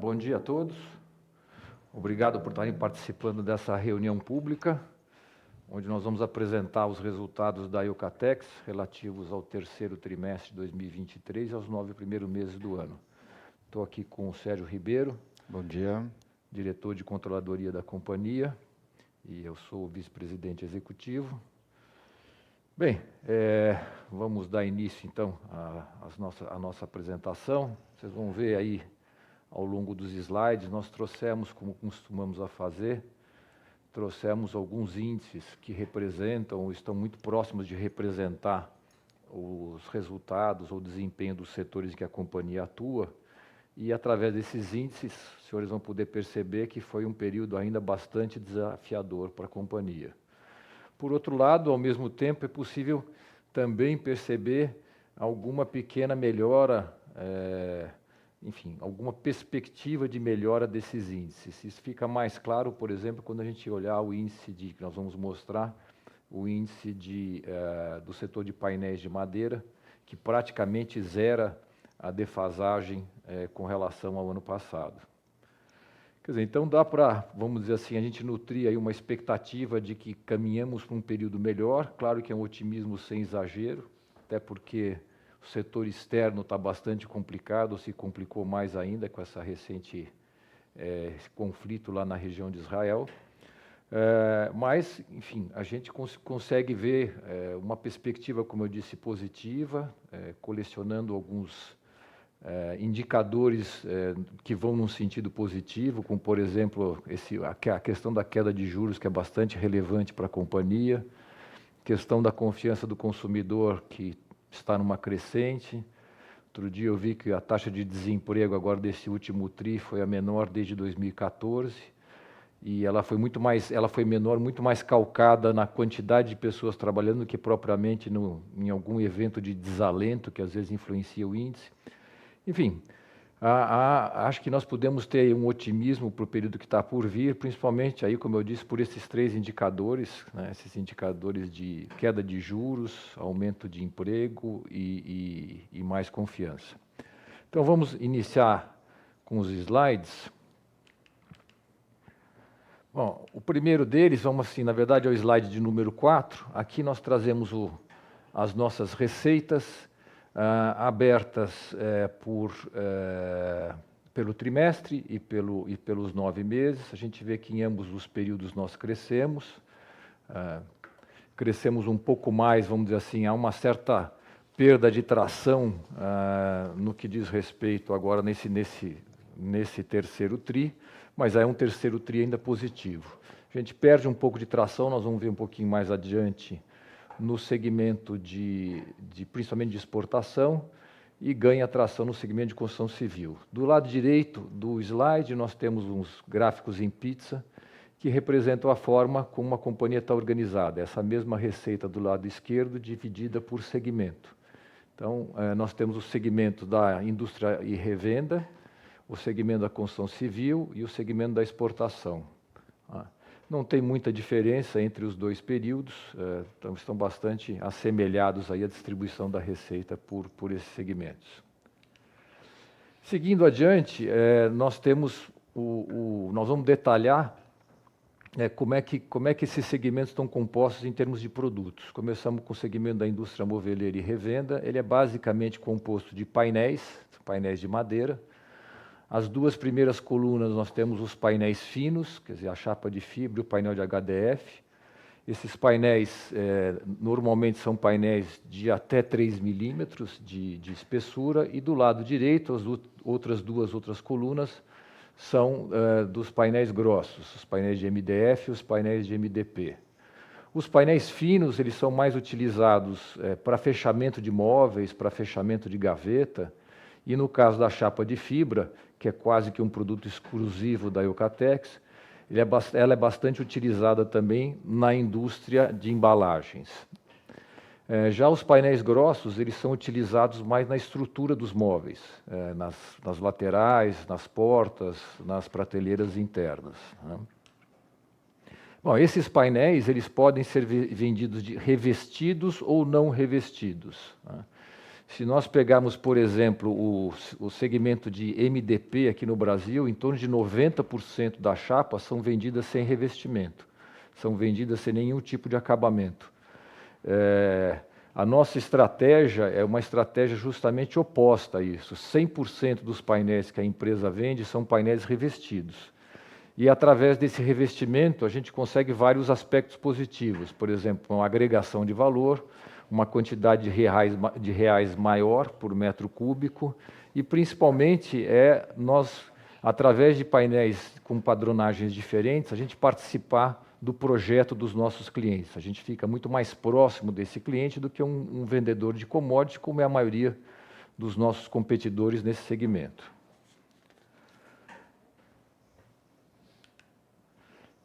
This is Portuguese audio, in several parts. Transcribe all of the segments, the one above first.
Bom dia a todos. Obrigado por estarem participando dessa reunião pública, onde nós vamos apresentar os resultados da Eucatex relativos ao terceiro trimestre de 2023 e aos 9 primeiros meses do ano. Estou aqui com o Sérgio Ribeiro. Bom dia. Diretor de Controladoria da companhia, e eu sou o vice-presidente executivo. Bem, vamos dar início, então, à nossa apresentação. Vocês vão ver aí, ao longo dos slides, nós trouxemos, como costumamos a fazer, trouxemos alguns índices que representam, ou estão muito próximos de representar os resultados ou desempenho dos setores em que a companhia atua, e através desses índices, os senhores vão poder perceber que foi um período ainda bastante desafiador para a companhia. Por outro lado, ao mesmo tempo, é possível também perceber alguma pequena melhora, enfim, alguma perspectiva de melhora desses índices. Isso fica mais claro, por exemplo, quando a gente olhar o índice que nós vamos mostrar, o índice do setor de painéis de madeira, que praticamente zera a defasagem com relação ao ano passado. Quer dizer, então dá para, vamos dizer assim, a gente nutrir aí uma expectativa de que caminhamos para um período melhor. Claro que é um otimismo sem exagero, até porque o setor externo está bastante complicado, se complicou mais ainda com essa recente esse conflito lá na região de Israel. Mas, enfim, a gente consegue ver uma perspectiva, como eu disse, positiva, colecionando alguns indicadores que vão num sentido positivo, como, por exemplo, a questão da queda de juros, que é bastante relevante para a companhia, questão da confiança do consumidor, que está numa crescente. Outro dia eu vi que a taxa de desemprego agora desse último TRI foi a menor desde 2014, e ela foi menor, muito mais calcada na quantidade de pessoas trabalhando do que propriamente em algum evento de desalento, que às vezes influencia o índice. Enfim, acho que nós podemos ter um otimismo para o período que está por vir, principalmente, aí, como eu disse, por esses três indicadores, né, esses indicadores de queda de juros, aumento de emprego e mais confiança. Então, vamos iniciar com os slides. Bom, o primeiro deles, vamos assim, na verdade, é o slide de número 4. Aqui nós trazemos as nossas receitas, abertas pelo trimestre e pelos 9 meses. A gente vê que em ambos os períodos nós crescemos um pouco mais, vamos dizer assim, há uma certa perda de tração no que diz respeito agora nesse terceiro TRI, mas é um terceiro TRI ainda positivo. A gente perde um pouco de tração, nós vamos ver um pouquinho mais adiante, no segmento principalmente de exportação, e ganha tração no segmento de construção civil. Do lado direito do slide, nós temos uns gráficos em pizza, que representam a forma como a companhia está organizada. Essa mesma receita do lado esquerdo, dividida por segmento. Então, nós temos o segmento da indústria e revenda, o segmento da construção civil e o segmento da exportação. Não tem muita diferença entre os dois períodos, então estão bastante assemelhados aí à distribuição da receita por esses segmentos. Seguindo adiante, nós temos nós vamos detalhar como é que esses segmentos estão compostos em termos de produtos. Começamos com o segmento da indústria moveleira e revenda. Ele é basicamente composto de painéis de madeira. As duas primeiras colunas nós temos os painéis finos, quer dizer, a chapa de fibra e o painel de HDF. Esses painéis normalmente são painéis de até 3 milímetros de espessura, e do lado direito as outras colunas são dos painéis grossos, os painéis de MDF e os painéis de MDP. Os painéis finos eles são mais utilizados para fechamento de móveis, para fechamento de gaveta, e no caso da chapa de fibra, que é quase que um produto exclusivo da Eucatex, ela é bastante utilizada também na indústria de embalagens. Já os painéis grossos, eles são utilizados mais na estrutura dos móveis, nas laterais, nas portas, nas prateleiras internas, né? Bom, esses painéis eles podem ser vendidos revestidos ou não revestidos, né? Se nós pegarmos, por exemplo, o segmento de MDP aqui no Brasil, em torno de 90% das chapas são vendidas sem revestimento, são vendidas sem nenhum tipo de acabamento. A nossa estratégia é uma estratégia justamente oposta a isso. 100% dos painéis que a empresa vende são painéis revestidos. E, através desse revestimento, a gente consegue vários aspectos positivos. Por exemplo, uma agregação de valor, uma quantidade de reais maior por metro cúbico e, principalmente, nós, através de painéis com padronagens diferentes, a gente participar do projeto dos nossos clientes. A gente fica muito mais próximo desse cliente do que um vendedor de commodity, como é a maioria dos nossos competidores nesse segmento.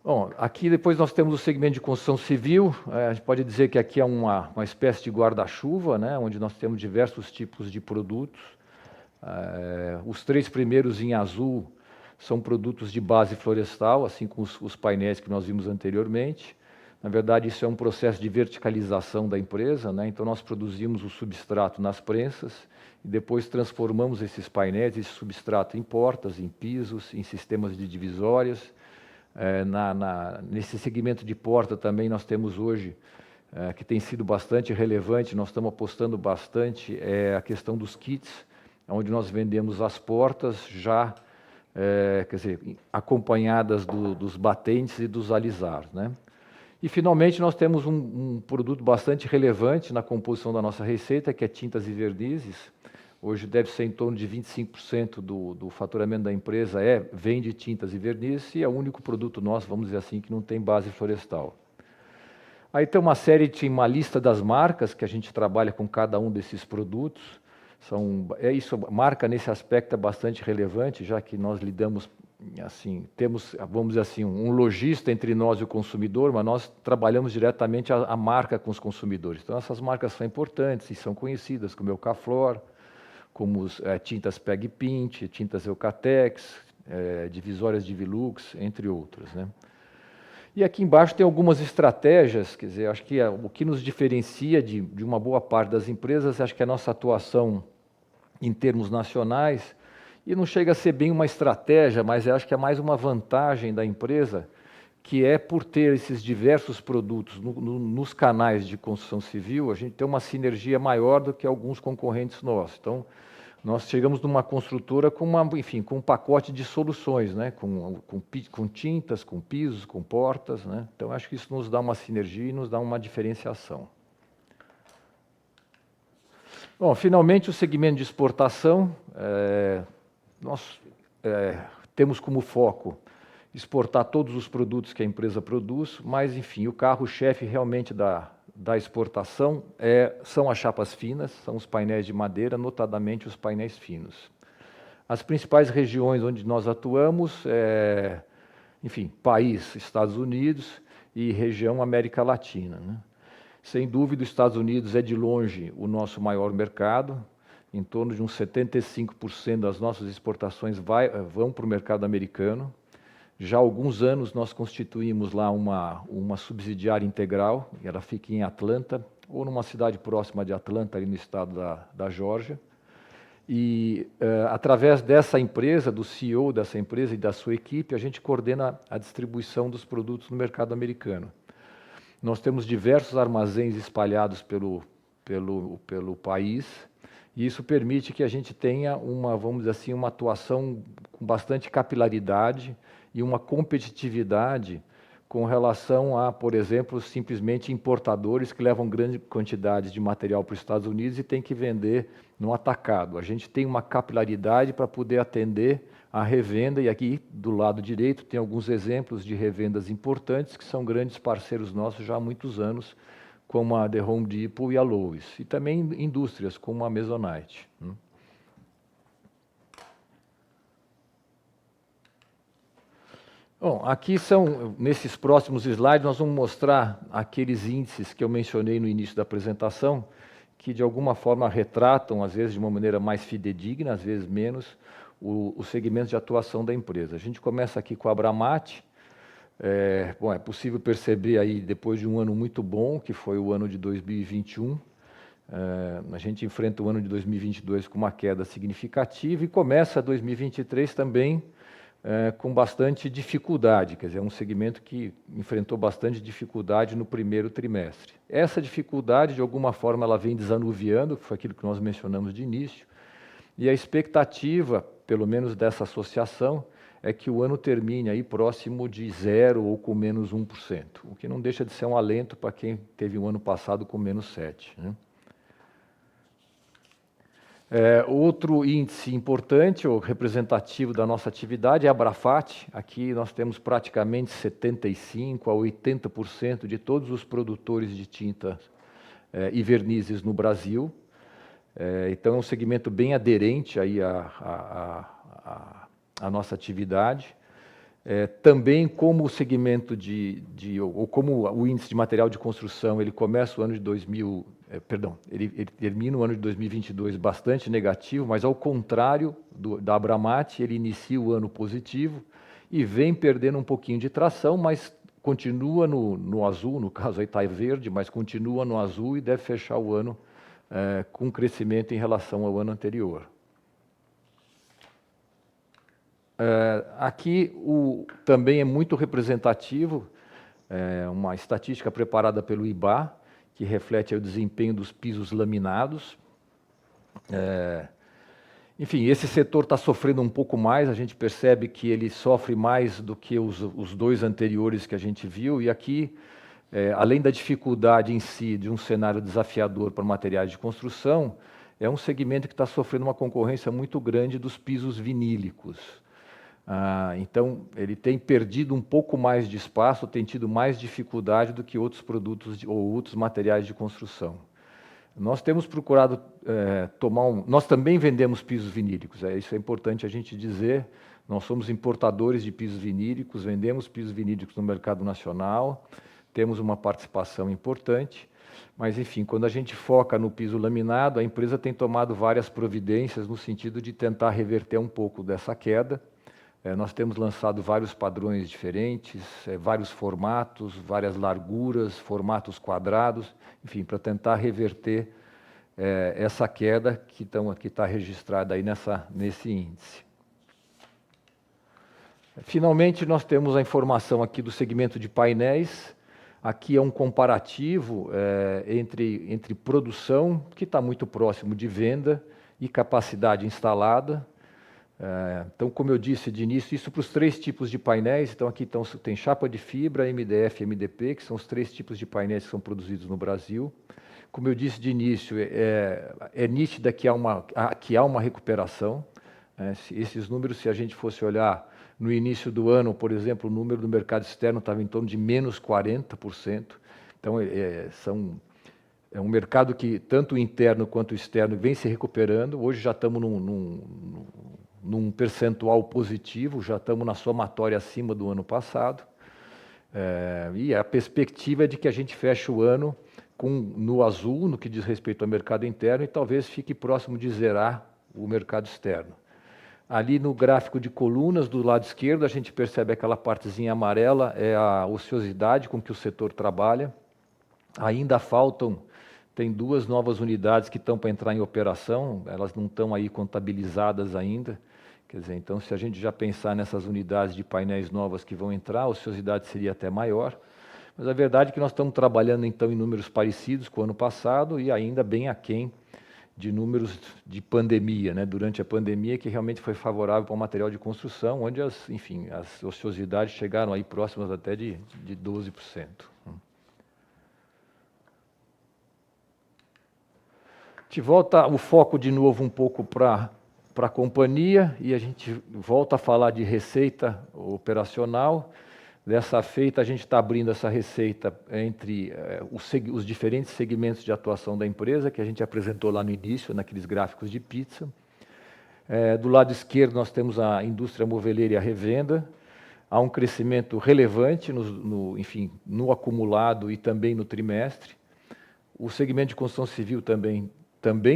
Bom, aqui depois nós temos o segmento de construção civil. A gente pode dizer que aqui é uma espécie de guarda-chuva, né, onde nós temos diversos tipos de produtos. Os 3 primeiros em azul são produtos de base florestal, assim como os painéis que nós vimos anteriormente. Na verdade, isso é um processo de verticalização da empresa, né? Então, nós produzimos o substrato nas prensas e depois transformamos esses painéis, esse substrato em portas, em pisos, em sistemas de divisórias. Nesse segmento de porta também nós temos hoje, que tem sido bastante relevante, nós estamos apostando bastante, a questão dos kits, onde nós vendemos as portas já, quer dizer, acompanhadas dos batentes e dos alisar, né? E, finalmente, nós temos um produto bastante relevante na composição da nossa receita, que é tintas e vernizes. Hoje deve ser em torno de 25% do faturamento da empresa vem de tintas e vernizes, e é o único produto nosso, vamos dizer assim, que não tem base florestal. Aí tem uma lista das marcas que a gente trabalha com cada um desses produtos. Marca nesse aspecto é bastante relevante, já que nós lidamos, assim, temos, vamos dizer assim, um lojista entre nós e o consumidor, mas nós trabalhamos diretamente a marca com os consumidores. Então, essas marcas são importantes e são conhecidas, como o Eucaflor, como tintas Peg Pint, tintas Eucatex, divisórias de Velux, entre outras, né? E aqui embaixo tem algumas estratégias, quer dizer, acho que o que nos diferencia de uma boa parte das empresas, acho que é a nossa atuação em termos nacionais, e não chega a ser bem uma estratégia, mas eu acho que é mais uma vantagem da empresa, que é por ter esses diversos produtos nos canais de construção civil, a gente tem uma sinergia maior do que alguns concorrentes nossos. Então, nós chegamos numa construtora com um pacote de soluções, né? com tintas, com pisos, com portas, né? Então, acho que isso nos dá uma sinergia e nos dá uma diferenciação. Bom, finalmente, o segmento de exportação. Nós temos como foco exportar todos os produtos que a empresa produz, mas, enfim, o carro-chefe realmente da exportação são as chapas finas, são os painéis de madeira, notadamente os painéis finos. As principais regiões onde nós atuamos enfim, país, Estados Unidos e região América Latina, né? Sem dúvida, os Estados Unidos é de longe o nosso maior mercado, em torno de uns 75% das nossas exportações vão para o mercado americano. Já há alguns anos nós constituímos lá uma subsidiária integral, ela fica em Atlanta, ou numa cidade próxima de Atlanta, ali no estado da Geórgia. E, através dessa empresa, do CEO dessa empresa e da sua equipe, a gente coordena a distribuição dos produtos no mercado americano. Nós temos diversos armazéns espalhados pelo país, e isso permite que a gente tenha vamos dizer assim, uma atuação com bastante capilaridade e uma competitividade com relação a, por exemplo, simplesmente importadores que levam grandes quantidades de material para os Estados Unidos e têm que vender no atacado. A gente tem uma capilaridade para poder atender a revenda, e aqui do lado direito tem alguns exemplos de revendas importantes que são grandes parceiros nossos já há muitos anos, como a The Home Depot e a Lowe's, e também indústrias como a Masonite. Bom, aqui nesses próximos slides, nós vamos mostrar aqueles índices que eu mencionei no início da apresentação, que de alguma forma retratam, às vezes de uma maneira mais fidedigna, às vezes menos, o segmento de atuação da empresa. A gente começa aqui com a Bramati. É possível perceber aí, depois de um ano muito bom, que foi o ano de 2021, A gente enfrenta o ano de 2022 com uma queda significativa e começa 2023 também com bastante dificuldade, quer dizer, é um segmento que enfrentou bastante dificuldade no primeiro trimestre. Essa dificuldade, de alguma forma, ela vem desanuviando, que foi aquilo que nós mencionamos de início, e a expectativa, pelo menos dessa associação, é que o ano termine aí próximo de 0 ou com menos 1%, o que não deixa de ser um alento para quem teve um ano passado com menos 7%, né? Outro índice importante ou representativo da nossa atividade é a Abrafat. Aqui nós temos praticamente 75% a 80% de todos os produtores de tintas e vernizes no Brasil. Então é um segmento bem aderente aí à nossa atividade. Também como o segmento ou como o índice de material de construção, ele começa o ano de ele termina o ano de 2022 bastante negativo, mas ao contrário da Abramat, ele inicia o ano positivo e vem perdendo um pouquinho de tração, mas continua no azul, no caso aí está verde, mas continua no azul e deve fechar o ano com crescimento em relação ao ano anterior. Aqui também é muito representativo, uma estatística preparada pelo IBÁ, que reflete o desempenho dos pisos laminados. Enfim, esse setor está sofrendo um pouco mais, a gente percebe que ele sofre mais do que os dois anteriores que a gente viu, e aqui, além da dificuldade em si de um cenário desafiador para materiais de construção, é um segmento que está sofrendo uma concorrência muito grande dos pisos vinílicos. Então, ele tem perdido um pouco mais de espaço, tem tido mais dificuldade do que outros produtos ou outros materiais de construção. Nós temos procurado nós também vendemos pisos vinílicos, isso é importante a gente dizer, nós somos importadores de pisos vinílicos, vendemos pisos vinílicos no mercado nacional, temos uma participação importante, mas enfim, quando a gente foca no piso laminado, a empresa tem tomado várias providências no sentido de tentar reverter um pouco dessa queda. Nós temos lançado vários padrões diferentes, vários formatos, várias larguras, formatos quadrados, enfim, para tentar reverter essa queda que está registrada aí nesse índice. Finalmente, nós temos a informação aqui do segmento de painéis. Aqui é um comparativo entre produção, que está muito próximo de venda, e capacidade instalada. Então, como eu disse de início, isso para os 3 tipos de painéis. Então, aqui tem chapa de fibra, MDF e MDP, que são os 3 tipos de painéis que são produzidos no Brasil. Como eu disse de início, é nítida que há uma recuperação. Esses números, se a gente fosse olhar no início do ano, por exemplo, o número do mercado externo estava em torno de menos 40%. Então, é um mercado que, tanto o interno quanto o externo, vem se recuperando. Hoje já estamos num percentual positivo, já estamos na somatória acima do ano passado, e a perspectiva é de que a gente feche o ano no azul, no que diz respeito ao mercado interno, e talvez fique próximo de zerar o mercado externo. Ali no gráfico de colunas do lado esquerdo, a gente percebe aquela partezinha amarela, é a ociosidade com que o setor trabalha. Ainda tem 2 novas unidades que estão para entrar em operação, elas não estão aí contabilizadas ainda. Quer dizer, então, se a gente já pensar nessas unidades de painéis novas que vão entrar, a ociosidade seria até maior. Mas a verdade é que nós estamos trabalhando, então, em números parecidos com o ano passado e ainda bem aquém de números de pandemia, né? Durante a pandemia, que realmente foi favorável para o material de construção, onde as ociosidades chegaram aí próximas até de 12%. A gente volta o foco de novo um pouco para a companhia e a gente volta a falar de receita operacional. Dessa feita, a gente está abrindo essa receita entre os diferentes segmentos de atuação da empresa, que a gente apresentou lá no início, naqueles gráficos de pizza. Do lado esquerdo, nós temos a indústria moveleira e a revenda. Há um crescimento relevante, enfim, no acumulado e também no trimestre. O segmento de construção civil também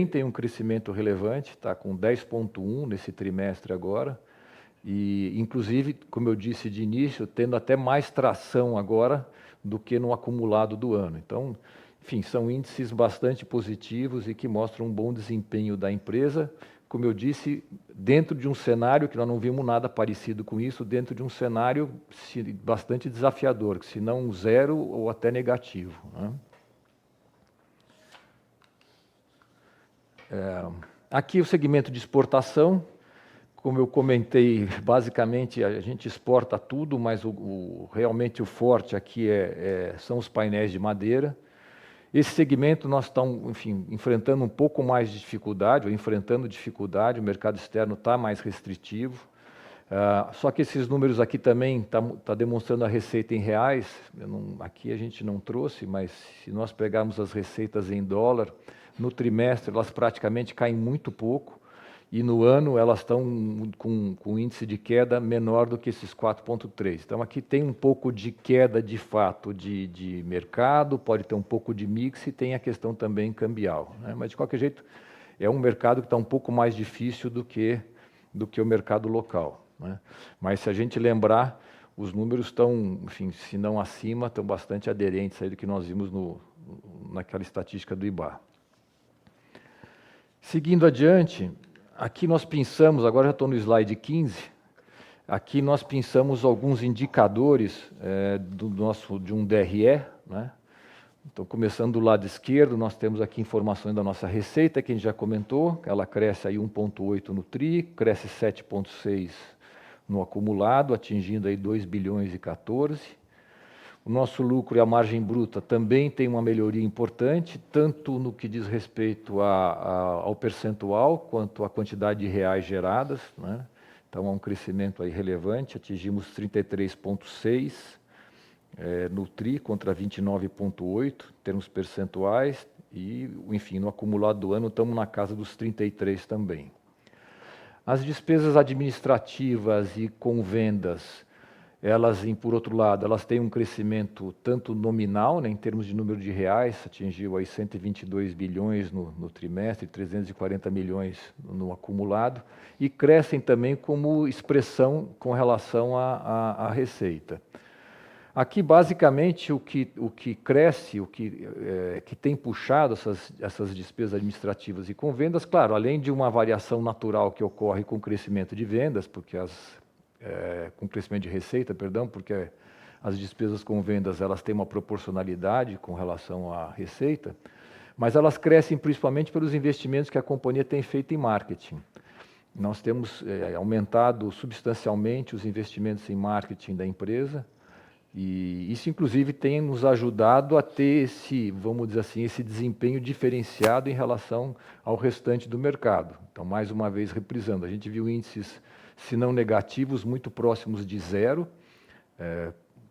tem um crescimento relevante, está com 10,1% nesse trimestre agora, e inclusive, como eu disse de início, tendo até mais tração agora do que no acumulado do ano. Então, enfim, são índices bastante positivos e que mostram um bom desempenho da empresa, como eu disse, dentro de um cenário que nós não vimos nada parecido com isso, dentro de um cenário bastante desafiador, se não zero ou até negativo, né? Aqui o segmento de exportação, como eu comentei, basicamente a gente exporta tudo, mas realmente o forte aqui são os painéis de madeira. Esse segmento nós estamos, enfim, enfrentando um pouco mais de dificuldade, ou enfrentando dificuldade, o mercado externo está mais restritivo. Só que esses números aqui também tá demonstrando a receita em reais. Aqui a gente não trouxe, mas se nós pegarmos as receitas em dólar, no trimestre elas praticamente caem muito pouco, e no ano elas estão com índice de queda menor do que esses 4,3. Então aqui tem um pouco de queda de fato de mercado, pode ter um pouco de mix e tem a questão também cambial, né? Mas de qualquer jeito é um mercado que está um pouco mais difícil do que o mercado local, né? Mas se a gente lembrar, os números estão, enfim, se não acima, estão bastante aderentes aí do que nós vimos naquela estatística do IBÁ. Seguindo adiante, aqui nós pensamos, agora já estou no slide 15, aqui nós pensamos alguns indicadores de um DRE, né? Então, começando do lado esquerdo, nós temos aqui informações da nossa receita, que a gente já comentou, ela cresce aí 1,8 no TRI, cresce 7,6 no acumulado, atingindo aí 2 bilhões e 14. O nosso lucro e a margem bruta também tem uma melhoria importante, tanto no que diz respeito ao percentual, quanto à quantidade de reais geradas, né? Então, há um crescimento aí relevante, atingimos 33,6 no TRI contra 29,8 em termos percentuais, e, enfim, no acumulado do ano estamos na casa dos 33 também. As despesas administrativas e com vendas, por outro lado, elas têm um crescimento tanto nominal, né, em termos de número de reais, atingiu aí 122 bilhões no trimestre, 340 milhões no acumulado, e crescem também como expressão com relação à receita. Aqui, basicamente, o que cresce, que tem puxado essas despesas administrativas e com vendas, claro, além de uma variação natural que ocorre com o crescimento de vendas, com crescimento de receita, perdão, porque as despesas com vendas elas têm uma proporcionalidade com relação à receita, mas elas crescem principalmente pelos investimentos que a companhia tem feito em marketing. Nós temos aumentado substancialmente os investimentos em marketing da empresa, e isso, inclusive, tem nos ajudado a ter vamos dizer assim, esse desempenho diferenciado em relação ao restante do mercado. Então, mais uma vez, reprisando, a gente viu índices, se não negativos, muito próximos de zero,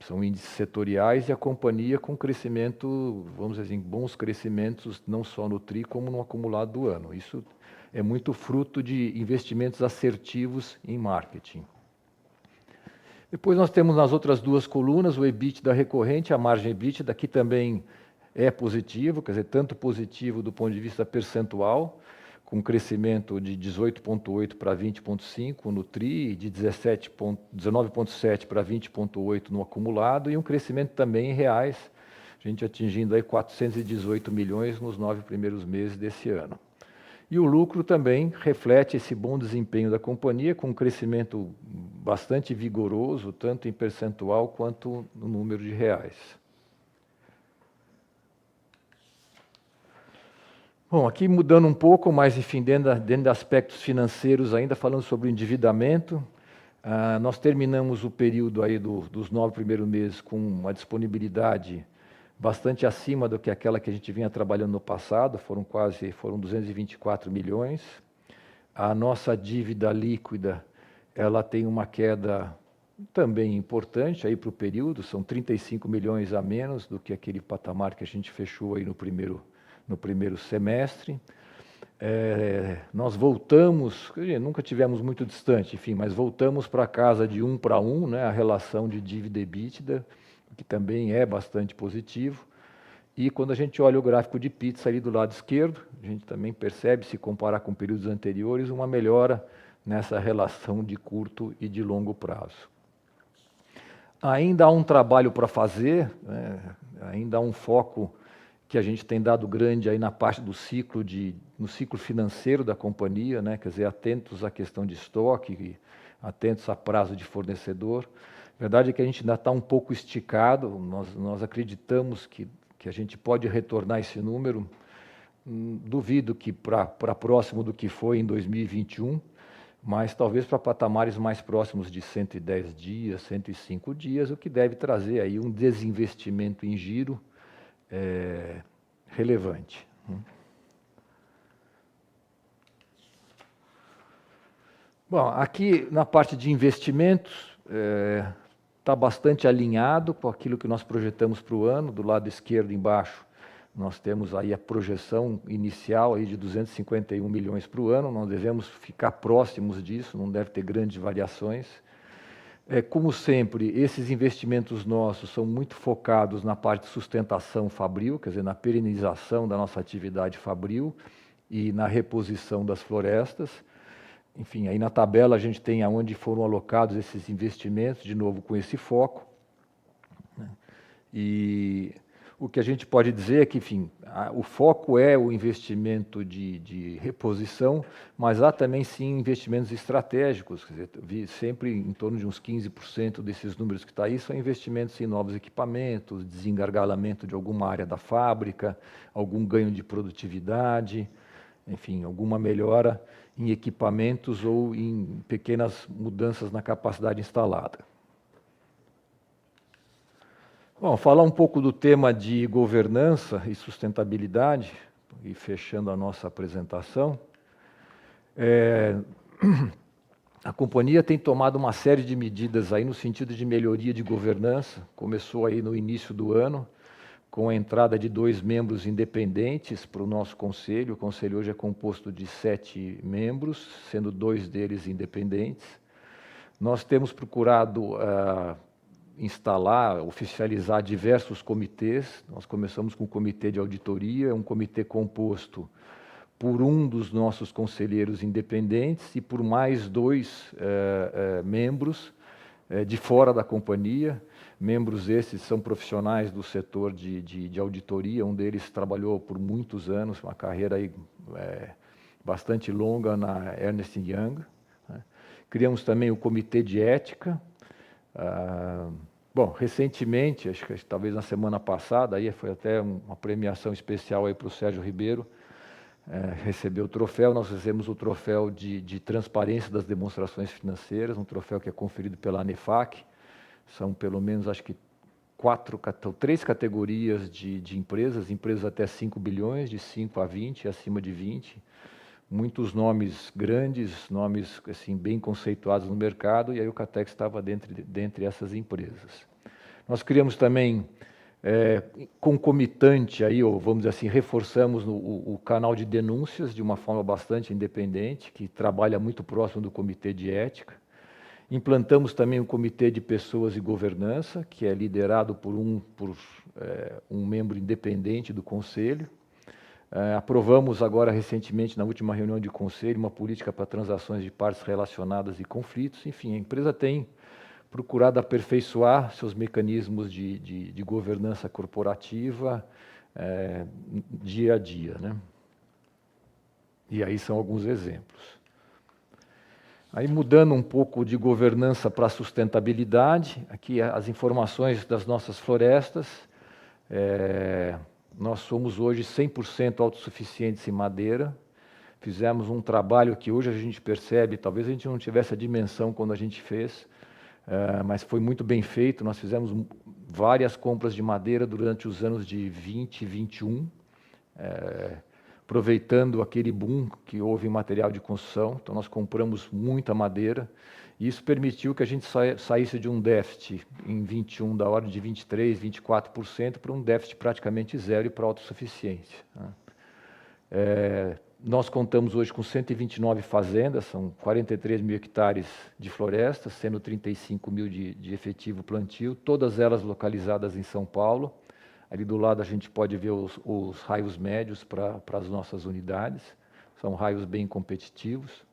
são índices setoriais, e a companhia com crescimento, vamos dizer assim, bons crescimentos, não só no TRI, como no acumulado do ano. Isso é muito fruto de investimentos assertivos em marketing. Depois nós temos nas outras duas colunas o EBITDA recorrente, a margem EBITDA, que também é positivo, quer dizer, tanto positivo do ponto de vista percentual, com crescimento de 18,8 para 20,5 no TRI, de 19,7 para 20,8 no acumulado, e um crescimento também em reais, a gente atingindo aí 418 milhões nos 9 primeiros meses desse ano. E o lucro também reflete esse bom desempenho da companhia, com um crescimento bastante vigoroso, tanto em percentual quanto no número de reais. Bom, aqui mudando um pouco, mas enfim, dentro de aspectos financeiros ainda, falando sobre o endividamento, nós terminamos o período aí dos 9 primeiros meses com uma disponibilidade bastante acima do que aquela que a gente vinha trabalhando no passado, foram 224 milhões. A nossa dívida líquida, ela tem uma queda também importante aí para o período, são 35 milhões a menos do que aquele patamar que a gente fechou aí no primeiro semestre. Nós voltamos, nunca tivemos muito distante, enfim, mas voltamos para casa de 1 para 1, né, a relação de dívida e EBITDA, que também é bastante positivo. E quando a gente olha o gráfico de pizza ali do lado esquerdo, a gente também percebe, se comparar com períodos anteriores, uma melhora nessa relação de curto e de longo prazo. Ainda há um trabalho para fazer, né? Ainda há um foco que a gente tem dado grande aí na parte do ciclo no ciclo financeiro da companhia, né? Quer dizer, atentos à questão de estoque, atentos a prazo de fornecedor. A verdade é que a gente ainda está um pouco esticado, nós acreditamos que a gente pode retornar esse número, duvido que para próximo do que foi em 2021, mas talvez para patamares mais próximos de 110 dias, 105 dias, o que deve trazer aí um desinvestimento em giro relevante. Bom, aqui na parte de investimentos, está bastante alinhado com aquilo que nós projetamos para o ano. Do lado esquerdo embaixo, nós temos aí a projeção inicial aí de 251 milhões para o ano, nós devemos ficar próximos disso, não deve ter grandes variações. Como sempre, esses investimentos nossos são muito focados na parte de sustentação fabril, quer dizer, na perenização da nossa atividade fabril e na reposição das florestas. Enfim, aí na tabela a gente tem aonde foram alocados esses investimentos, de novo com esse foco. E o que a gente pode dizer é que, enfim, o foco é o investimento de reposição, mas há também, sim, investimentos estratégicos. Quer dizer, sempre em torno de uns 15% desses números que está aí são investimentos em novos equipamentos, desengargalamento de alguma área da fábrica, algum ganho de produtividade, enfim, alguma melhora em equipamentos ou em pequenas mudanças na capacidade instalada. Bom, falar um pouco do tema de governança e sustentabilidade, e fechando a nossa apresentação. A companhia tem tomado uma série de medidas aí no sentido de melhoria de governança. Começou aí no início do ano, com a entrada de 2 membros independentes para o nosso conselho. O conselho hoje é composto de 7 membros, sendo 2 deles independentes. Nós temos procurado instalar, oficializar diversos comitês. Nós começamos com o comitê de auditoria, um comitê composto por um dos nossos conselheiros independentes e por mais 2 membros de fora da companhia. Membros esses são profissionais do setor de auditoria, um deles trabalhou por muitos anos, uma carreira aí, bastante longa na Ernst Young. Né? Criamos também o comitê de ética. Bom, recentemente, acho que talvez na semana passada, aí foi até uma premiação especial aí para o Sérgio Ribeiro, recebeu o troféu. Nós recebemos o troféu de transparência das demonstrações financeiras, um troféu que é conferido pela ANEFAC. São pelo menos, acho que 3 categorias de empresas até 5 bilhões, de 5 a 20, acima de 20. Muitos nomes grandes, nomes assim, bem conceituados no mercado, e aí o Catex estava dentre essas empresas. Nós criamos também, concomitante, aí, ou vamos dizer assim, reforçamos o canal de denúncias de uma forma bastante independente, que trabalha muito próximo do Comitê de Ética. Implantamos também o Comitê de Pessoas e Governança, que é liderado por um membro independente do Conselho. Aprovamos agora, recentemente, na última reunião de Conselho, uma política para transações de partes relacionadas e conflitos. Enfim, a empresa tem procurado aperfeiçoar seus mecanismos de governança corporativa dia a dia, né? E aí são alguns exemplos. Aí, mudando um pouco de governança para sustentabilidade, aqui as informações das nossas florestas. Nós somos hoje 100% autossuficientes em madeira. Fizemos um trabalho que hoje a gente percebe, talvez a gente não tivesse a dimensão quando a gente fez, mas foi muito bem feito. Nós fizemos várias compras de madeira durante os anos de 20 e 21, aproveitando aquele boom que houve em material de construção. Então, nós compramos muita madeira, e isso permitiu que a gente saísse de um déficit em 21 da ordem de 23%, 24%, para um déficit praticamente zero e para autossuficiência. Nós contamos hoje com 129 fazendas, são 43 mil hectares de florestas, sendo 35 mil de efetivo plantio, todas elas localizadas em São Paulo. Ali do lado a gente pode ver os raios médios para as nossas unidades, são raios bem competitivos.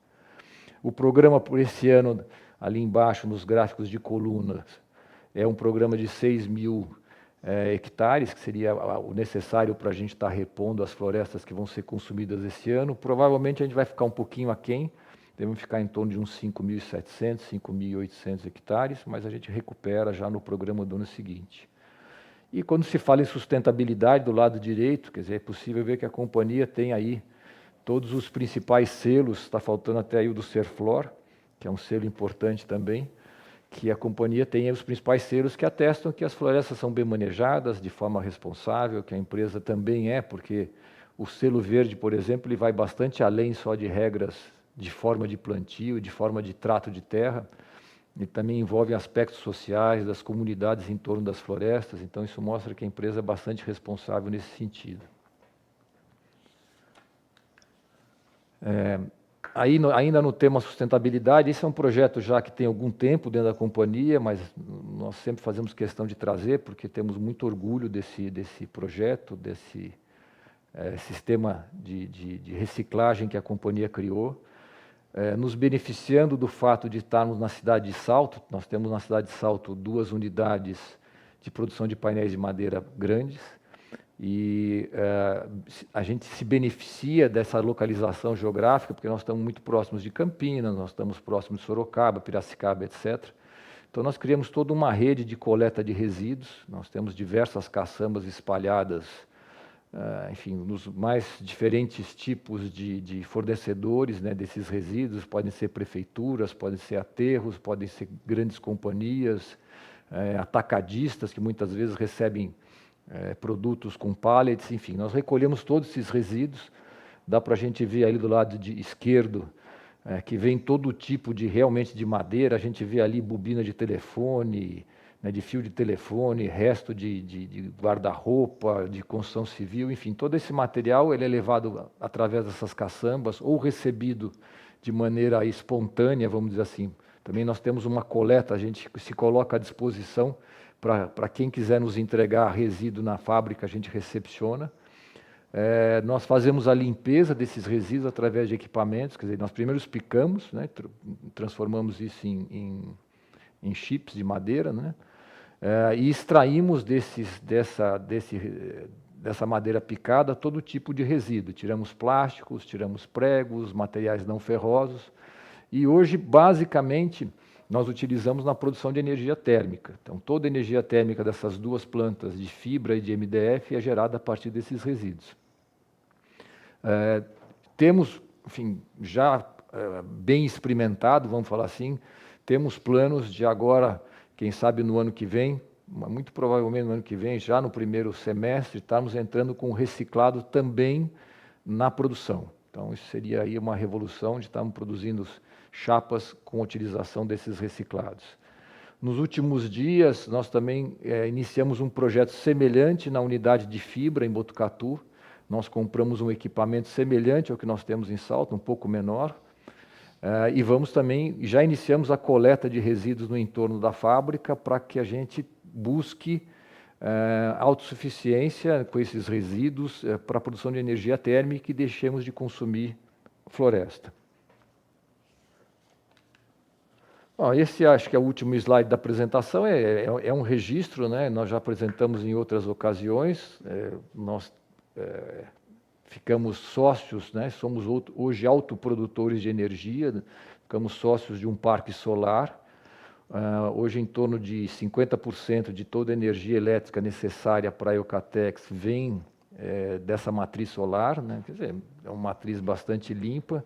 O programa por esse ano, ali embaixo nos gráficos de colunas, é um programa de 6 mil hectares, que seria o necessário para a gente estar repondo as florestas que vão ser consumidas esse ano. Provavelmente a gente vai ficar um pouquinho aquém, devemos ficar em torno de uns 5.700, 5.800 hectares, mas a gente recupera já no programa do ano seguinte. E quando se fala em sustentabilidade do lado direito, quer dizer, é possível ver que a companhia tem aí todos os principais selos, está faltando até aí o do Serflor, que é um selo importante também, que a companhia tem os principais selos que atestam que as florestas são bem manejadas, de forma responsável, que a empresa também é, porque o selo verde, por exemplo, ele vai bastante além só de regras de forma de plantio, de forma de trato de terra, e também envolve aspectos sociais das comunidades em torno das florestas, então isso mostra que a empresa é bastante responsável nesse sentido. Ainda no tema sustentabilidade, esse é um projeto já que tem algum tempo dentro da companhia, mas nós sempre fazemos questão de trazer, porque temos muito orgulho desse projeto, desse sistema de reciclagem que a companhia criou, nos beneficiando do fato de estarmos na cidade de Salto. Nós temos na cidade de Salto 2 unidades de produção de painéis de madeira grandes, e a gente se beneficia dessa localização geográfica, porque nós estamos muito próximos de Campinas, nós estamos próximos de Sorocaba, Piracicaba, etc. Então nós criamos toda uma rede de coleta de resíduos, nós temos diversas caçambas espalhadas, enfim, nos mais diferentes tipos de fornecedores, né, desses resíduos. Podem ser prefeituras, podem ser aterros, podem ser grandes companhias, atacadistas, que muitas vezes recebem produtos com pallets, enfim, nós recolhemos todos esses resíduos. Dá para a gente ver ali do lado esquerdo, que vem todo tipo realmente de madeira. A gente vê ali bobina de telefone, né, de fio de telefone, resto de guarda-roupa, de construção civil, enfim, todo esse material ele é levado através dessas caçambas ou recebido de maneira espontânea, vamos dizer assim. Também nós temos uma coleta, a gente se coloca à disposição para quem quiser nos entregar resíduo na fábrica, a gente recepciona. Nós fazemos a limpeza desses resíduos através de equipamentos, quer dizer, nós primeiro picamos, né, transformamos isso em chips de madeira, né, e extraímos dessa madeira picada todo tipo de resíduo. Tiramos plásticos, tiramos pregos, materiais não ferrosos, e hoje, basicamente, nós utilizamos na produção de energia térmica. Então, toda a energia térmica dessas duas plantas de fibra e de MDF é gerada a partir desses resíduos. Temos, enfim, já bem experimentado, vamos falar assim, temos planos de agora, quem sabe no ano que vem, muito provavelmente no ano que vem, já no primeiro semestre, estarmos entrando com reciclado também na produção. Então, isso seria aí uma revolução de estarmos produzindo chapas com utilização desses reciclados. Nos últimos dias, nós também iniciamos um projeto semelhante na unidade de fibra em Botucatu. Nós compramos um equipamento semelhante ao que nós temos em Salto, um pouco menor, e vamos também, já iniciamos a coleta de resíduos no entorno da fábrica para que a gente busque autossuficiência com esses resíduos para a produção de energia térmica e deixemos de consumir floresta. Bom, esse acho que é o último slide da apresentação, é um registro, né? Nós já apresentamos em outras ocasiões, nós ficamos sócios, né? Somos hoje autoprodutores de energia, ficamos sócios de um parque solar. Hoje em torno de 50% de toda a energia elétrica necessária para a Eucatex vem dessa matriz solar, né? Quer dizer, é uma matriz bastante limpa,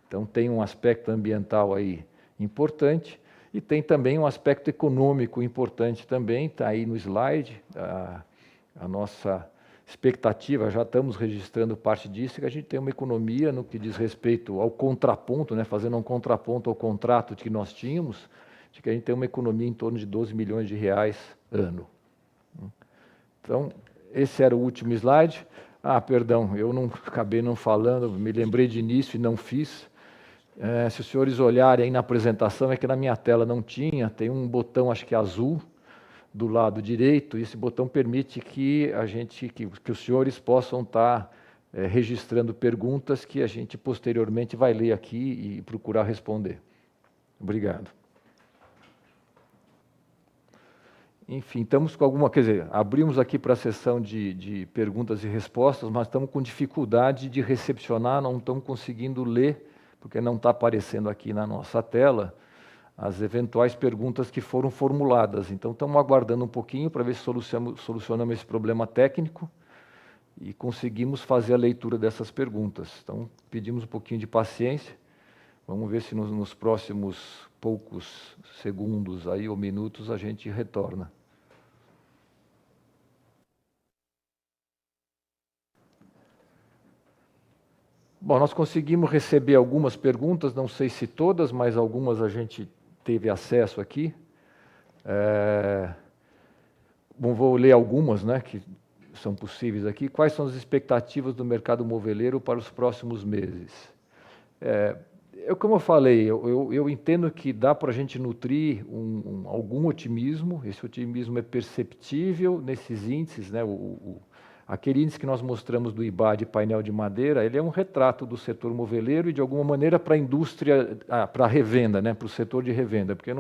então tem um aspecto ambiental aí importante, e tem também um aspecto econômico importante também, está aí no slide, a nossa expectativa, já estamos registrando parte disso, que a gente tem uma economia no que diz respeito ao contraponto, né, fazendo um contraponto ao contrato que nós tínhamos, de que a gente tem uma economia em torno de 12 milhões de reais ano. Então, esse era o último slide. Perdão, eu acabei não falando, me lembrei de início e não fiz. Se os senhores olharem aí na apresentação, é que na minha tela não tinha, tem um botão, acho que azul, do lado direito, e esse botão permite que os senhores possam estar registrando perguntas que a gente posteriormente vai ler aqui e procurar responder. Obrigado. Enfim, estamos com alguma, quer dizer, abrimos aqui para a sessão de perguntas e respostas, mas estamos com dificuldade de recepcionar, não estamos conseguindo ler, porque não está aparecendo aqui na nossa tela as eventuais perguntas que foram formuladas. Então, estamos aguardando um pouquinho para ver se solucionamos esse problema técnico e conseguimos fazer a leitura dessas perguntas. Então, pedimos um pouquinho de paciência. Vamos ver se nos próximos poucos segundos aí, ou minutos a gente retorna. Bom, nós conseguimos receber algumas perguntas, não sei se todas, mas algumas a gente teve acesso aqui. Bom, vou ler algumas, né, que são possíveis aqui. Quais são as expectativas do mercado moveleiro para os próximos meses? Como eu falei, eu entendo que dá para a gente nutrir algum otimismo. Esse otimismo é perceptível nesses índices, né? Aquele índice que nós mostramos do IBA de painel de madeira, ele é um retrato do setor moveleiro e, de alguma maneira, para a indústria, para a revenda, né? Para o setor de revenda, porque,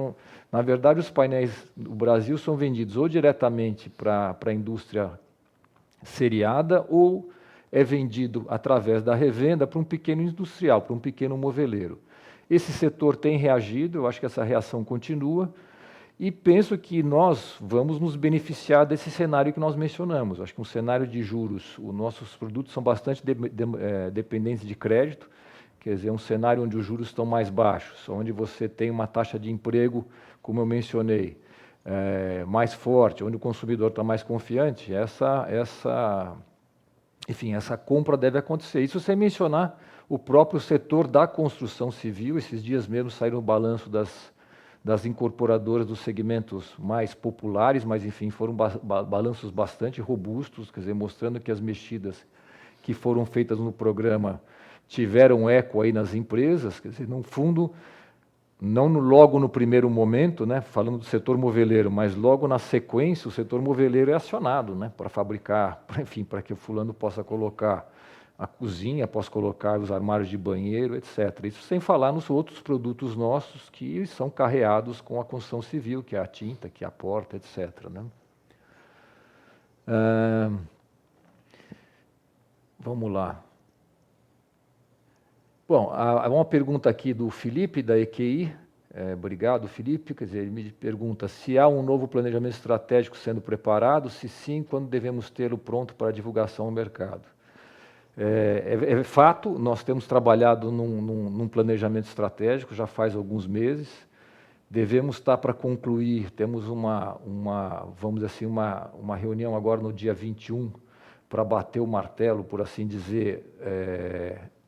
na verdade, os painéis do Brasil são vendidos ou diretamente para a indústria seriada ou é vendido através da revenda para um pequeno industrial, para um pequeno moveleiro. Esse setor tem reagido, eu acho que essa reação continua, e penso que nós vamos nos beneficiar desse cenário que nós mencionamos. Acho que um cenário de juros, os nossos produtos são bastante dependentes de crédito, quer dizer, um cenário onde os juros estão mais baixos, onde você tem uma taxa de emprego, como eu mencionei, mais forte, onde o consumidor está mais confiante, enfim, essa compra deve acontecer. Isso sem mencionar o próprio setor da construção civil. Esses dias mesmo saíram o balanço das incorporadoras dos segmentos mais populares, mas, enfim, foram balanços bastante robustos, quer dizer, mostrando que as mexidas que foram feitas no programa tiveram eco aí nas empresas, quer dizer, no fundo, não logo no primeiro momento, né, falando do setor moveleiro, mas logo na sequência o setor moveleiro é acionado, né, para fabricar, enfim, para que o fulano possa colocar a cozinha, possa colocar os armários de banheiro, etc. Isso sem falar nos outros produtos nossos que são carreados com a construção civil, que é a tinta, que é a porta, etc. Né? Vamos lá. Bom, há uma pergunta aqui do Felipe, da EQI. Obrigado, Felipe. Quer dizer, ele me pergunta se há um novo planejamento estratégico sendo preparado, se sim, quando devemos tê-lo pronto para divulgação ao mercado. É fato, nós temos trabalhado num planejamento estratégico já faz alguns meses. Devemos estar para concluir, temos vamos dizer assim, uma reunião agora no dia 21 para bater o martelo, por assim dizer,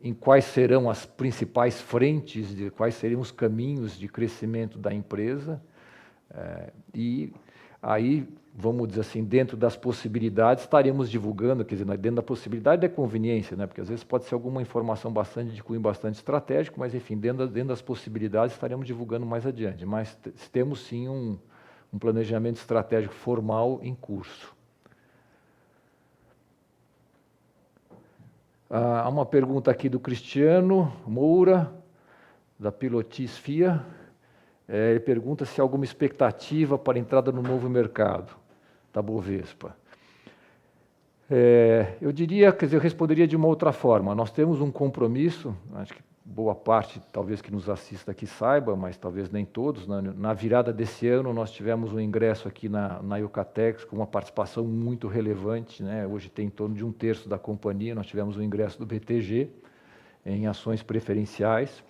em quais serão as principais frentes, de quais seriam os caminhos de crescimento da empresa. E aí, vamos dizer assim, dentro das possibilidades, estaremos divulgando, quer dizer, dentro da possibilidade da conveniência, né? Porque às vezes pode ser alguma informação de cunho bastante estratégico, mas, enfim, dentro das possibilidades estaremos divulgando mais adiante. Mas temos sim um planejamento estratégico formal em curso. Há uma pergunta aqui do Cristiano Moura, da Pilotis FIA. Ele pergunta se há alguma expectativa para a entrada no novo mercado da Bovespa. Eu diria, quer dizer, eu responderia de uma outra forma. Nós temos um compromisso, acho que boa parte, talvez, que nos assista aqui saiba, mas talvez nem todos. Na virada desse ano, nós tivemos um ingresso aqui na Yucatex com uma participação muito relevante, né? Hoje tem em torno de 1/3 da companhia. Nós tivemos o ingresso do BTG em ações preferenciais.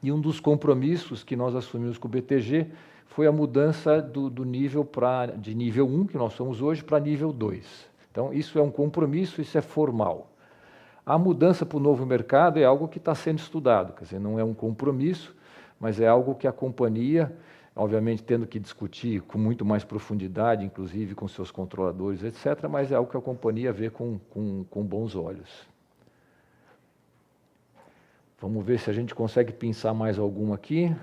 E um dos compromissos que nós assumimos com o BTG foi a mudança do nível de nível 1, que nós somos hoje, para nível 2. Então, isso é um compromisso, isso é formal. A mudança para o novo mercado é algo que está sendo estudado, quer dizer, não é um compromisso, mas é algo que a companhia, obviamente tendo que discutir com muito mais profundidade, inclusive com seus controladores, etc., mas é algo que a companhia vê com bons olhos. Vamos ver se a gente consegue pensar mais alguma aqui.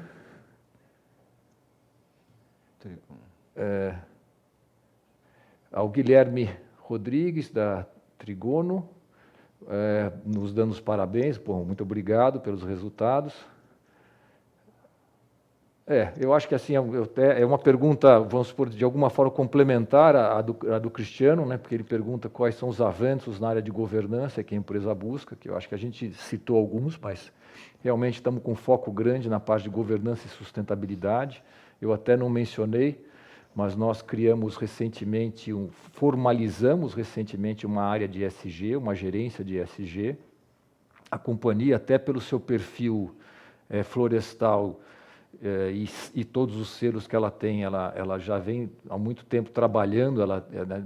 Ao Guilherme Rodrigues, da Trigono, nos dando os parabéns. Bom, muito obrigado pelos resultados. Eu acho que assim, é uma pergunta, vamos supor, de alguma forma complementar à do Cristiano, né, porque ele pergunta quais são os avanços na área de governança que a empresa busca, que eu acho que a gente citou alguns, mas realmente estamos com foco grande na parte de governança e sustentabilidade. Eu até não mencionei, mas nós formalizamos recentemente uma área de ESG, uma gerência de ESG. A companhia, até pelo seu perfil florestal, e todos os selos que ela tem, ela já vem há muito tempo trabalhando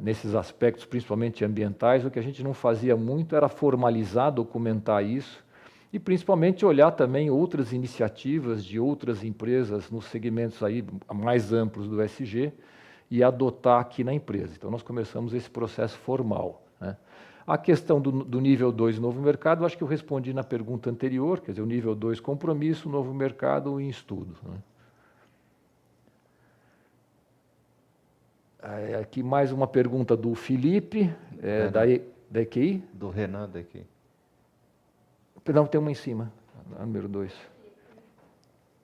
nesses aspectos, principalmente ambientais. O que a gente não fazia muito era formalizar, documentar isso, e principalmente olhar também outras iniciativas de outras empresas nos segmentos aí mais amplos do ESG e adotar aqui na empresa. Então, nós começamos esse processo formal, né? A questão do nível 2 novo mercado, acho que eu respondi na pergunta anterior, quer dizer, o nível 2 compromisso, novo mercado em estudo, né? Aqui mais uma pergunta do Felipe, da EQI. Do Renan da EQI. Não, tem uma em cima, a número 2.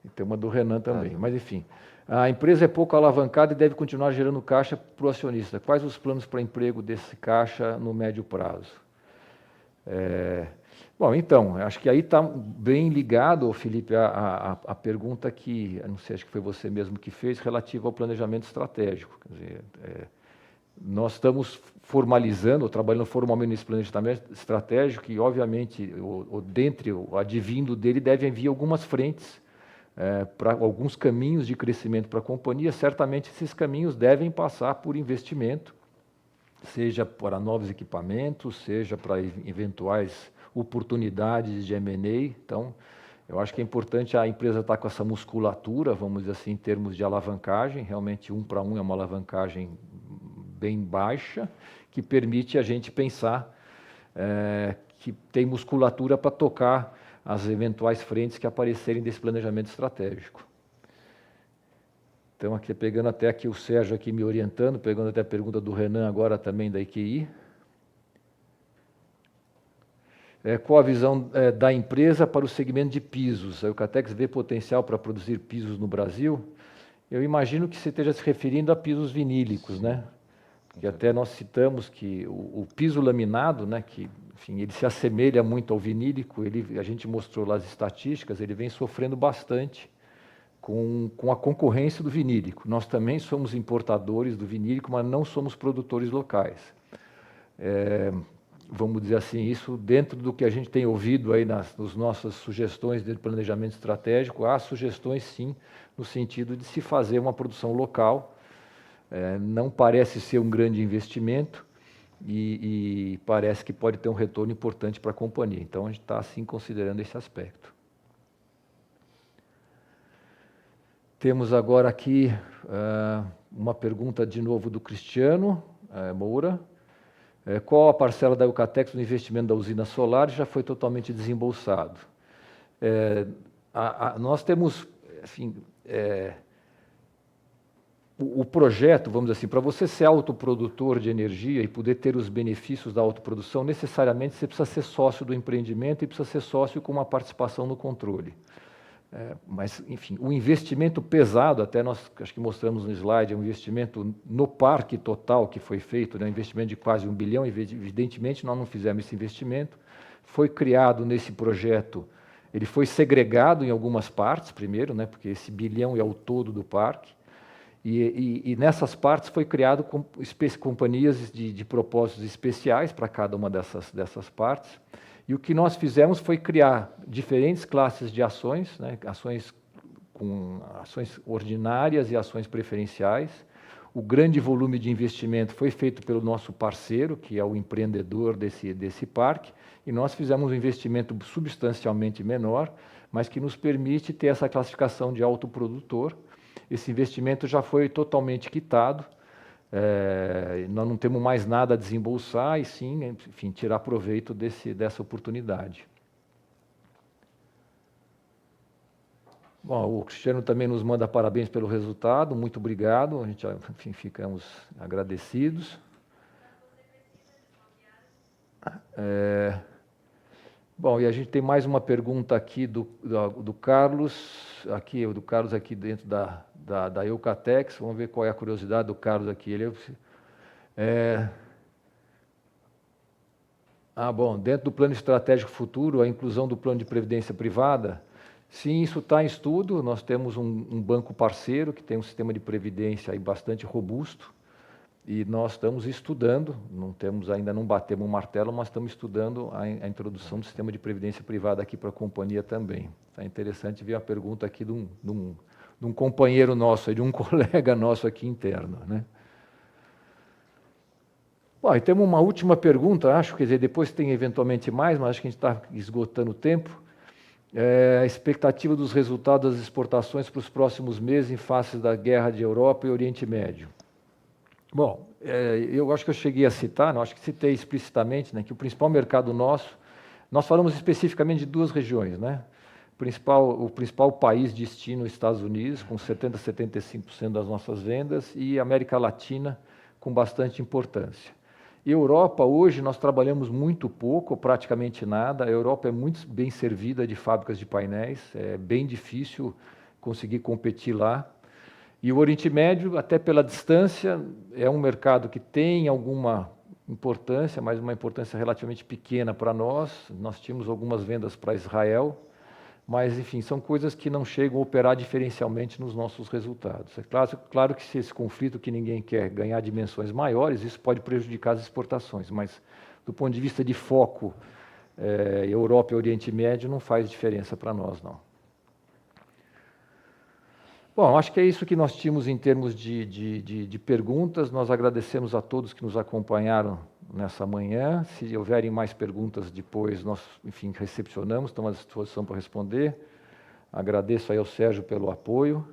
E tem uma do Renan também, mas enfim. A empresa é pouco alavancada e deve continuar gerando caixa para o acionista. Quais os planos para emprego desse caixa no médio prazo? Bom, então, acho que aí está bem ligado, Felipe, a pergunta que, não sei, acho que foi você mesmo que fez, relativa ao planejamento estratégico. Quer dizer, nós estamos formalizando, trabalhando formalmente nesse planejamento estratégico e, obviamente, advindo dele, devem vir algumas frentes, para alguns caminhos de crescimento para a companhia. Certamente esses caminhos devem passar por investimento, seja para novos equipamentos, seja para eventuais oportunidades de M&A. Então, eu acho que é importante a empresa estar com essa musculatura, vamos dizer assim, em termos de alavancagem. Realmente, 1 para 1 é uma alavancagem bem baixa, que permite a gente pensar que tem musculatura para tocar as eventuais frentes que aparecerem desse planejamento estratégico. Então, aqui pegando até aqui o Sérgio aqui me orientando, pegando até a pergunta do Renan agora também da EQI. Qual a visão da empresa para o segmento de pisos? A Eucatex vê potencial para produzir pisos no Brasil? Eu imagino que você esteja se referindo a pisos vinílicos, né? Que até nós citamos que o piso laminado, né, que, enfim, ele se assemelha muito ao vinílico, a gente mostrou lá as estatísticas, ele vem sofrendo bastante com a concorrência do vinílico. Nós também somos importadores do vinílico, mas não somos produtores locais. Vamos dizer assim, isso dentro do que a gente tem ouvido aí nas nossas sugestões de planejamento estratégico, há sugestões sim, no sentido de se fazer uma produção local. Não parece ser um grande investimento e parece que pode ter um retorno importante para a companhia. Então, a gente está, assim, considerando esse aspecto. Temos agora aqui uma pergunta de novo do Cristiano Moura. Qual a parcela da Eucatex no investimento da usina solar já foi totalmente desembolsado? Nós temos, assim, o projeto, vamos dizer assim, para você ser autoprodutor de energia e poder ter os benefícios da autoprodução, necessariamente você precisa ser sócio do empreendimento e precisa ser sócio com uma participação no controle. Mas, enfim, o investimento pesado, até nós acho que mostramos no slide, é um investimento no parque total que foi feito, né, um investimento de quase 1 bilhão, evidentemente nós não fizemos esse investimento, foi criado nesse projeto, ele foi segregado em algumas partes primeiro, né, porque esse bilhão é o todo do parque, e nessas partes foi criado companhias de propósitos especiais para cada uma dessas partes. E o que nós fizemos foi criar diferentes classes de ações, né, ações ordinárias e ações preferenciais. O grande volume de investimento foi feito pelo nosso parceiro, que é o empreendedor desse parque, e nós fizemos um investimento substancialmente menor, mas que nos permite ter essa classificação de autoprodutor. Esse investimento já foi totalmente quitado, nós não temos mais nada a desembolsar e sim, enfim, tirar proveito dessa oportunidade. Bom, o Cristiano também nos manda parabéns pelo resultado, muito obrigado, a gente, enfim, ficamos agradecidos. Bom, e a gente tem mais uma pergunta aqui do Carlos, do Carlos aqui dentro da Eucatex. Vamos ver qual é a curiosidade do Carlos aqui. Bom, dentro do plano estratégico futuro, a inclusão do plano de previdência privada, sim, isso está em estudo. Nós temos um banco parceiro que tem um sistema de previdência aí bastante robusto, e nós estamos estudando, ainda não batemos um martelo, mas estamos estudando a introdução do sistema de previdência privada aqui para a companhia também. É interessante ver a pergunta aqui de um companheiro nosso, de um colega nosso aqui interno, né? Bom, e temos uma última pergunta, acho, quer dizer, depois tem eventualmente mais, mas acho que a gente está esgotando o tempo. A expectativa dos resultados das exportações para os próximos meses em face da guerra de Europa e Oriente Médio. Bom, eu acho que eu cheguei a citar, não, acho que citei explicitamente, né, que o principal mercado nosso, nós falamos especificamente de duas regiões, né? O principal país destino, os Estados Unidos, com 70% a 75% das nossas vendas, e América Latina, com bastante importância. Europa, hoje, nós trabalhamos muito pouco, praticamente nada. A Europa é muito bem servida de fábricas de painéis, é bem difícil conseguir competir lá. E o Oriente Médio, até pela distância, é um mercado que tem alguma importância, mas uma importância relativamente pequena para nós. Nós tínhamos algumas vendas para Israel, mas, enfim, são coisas que não chegam a operar diferencialmente nos nossos resultados. É claro que se esse conflito que ninguém quer ganhar dimensões maiores, isso pode prejudicar as exportações, mas do ponto de vista de foco, Europa e Oriente Médio não faz diferença para nós, não. Bom, acho que é isso que nós tínhamos em termos de perguntas. Nós agradecemos a todos que nos acompanharam nessa manhã. Se houverem mais perguntas depois, nós, enfim, recepcionamos, estamos à disposição para responder. Agradeço aí ao Sérgio pelo apoio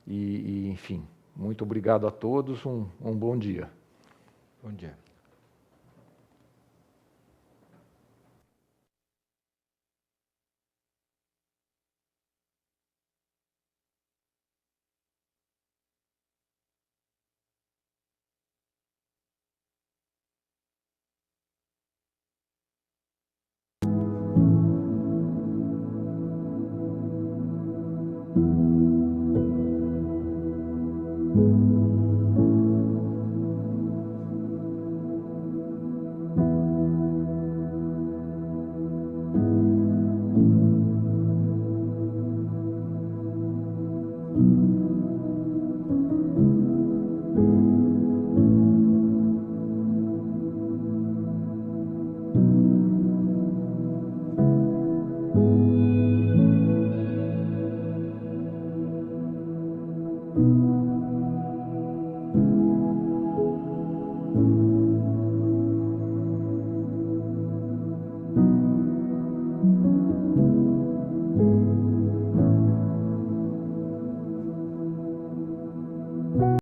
enfim, muito obrigado a todos, um bom dia. Bom dia.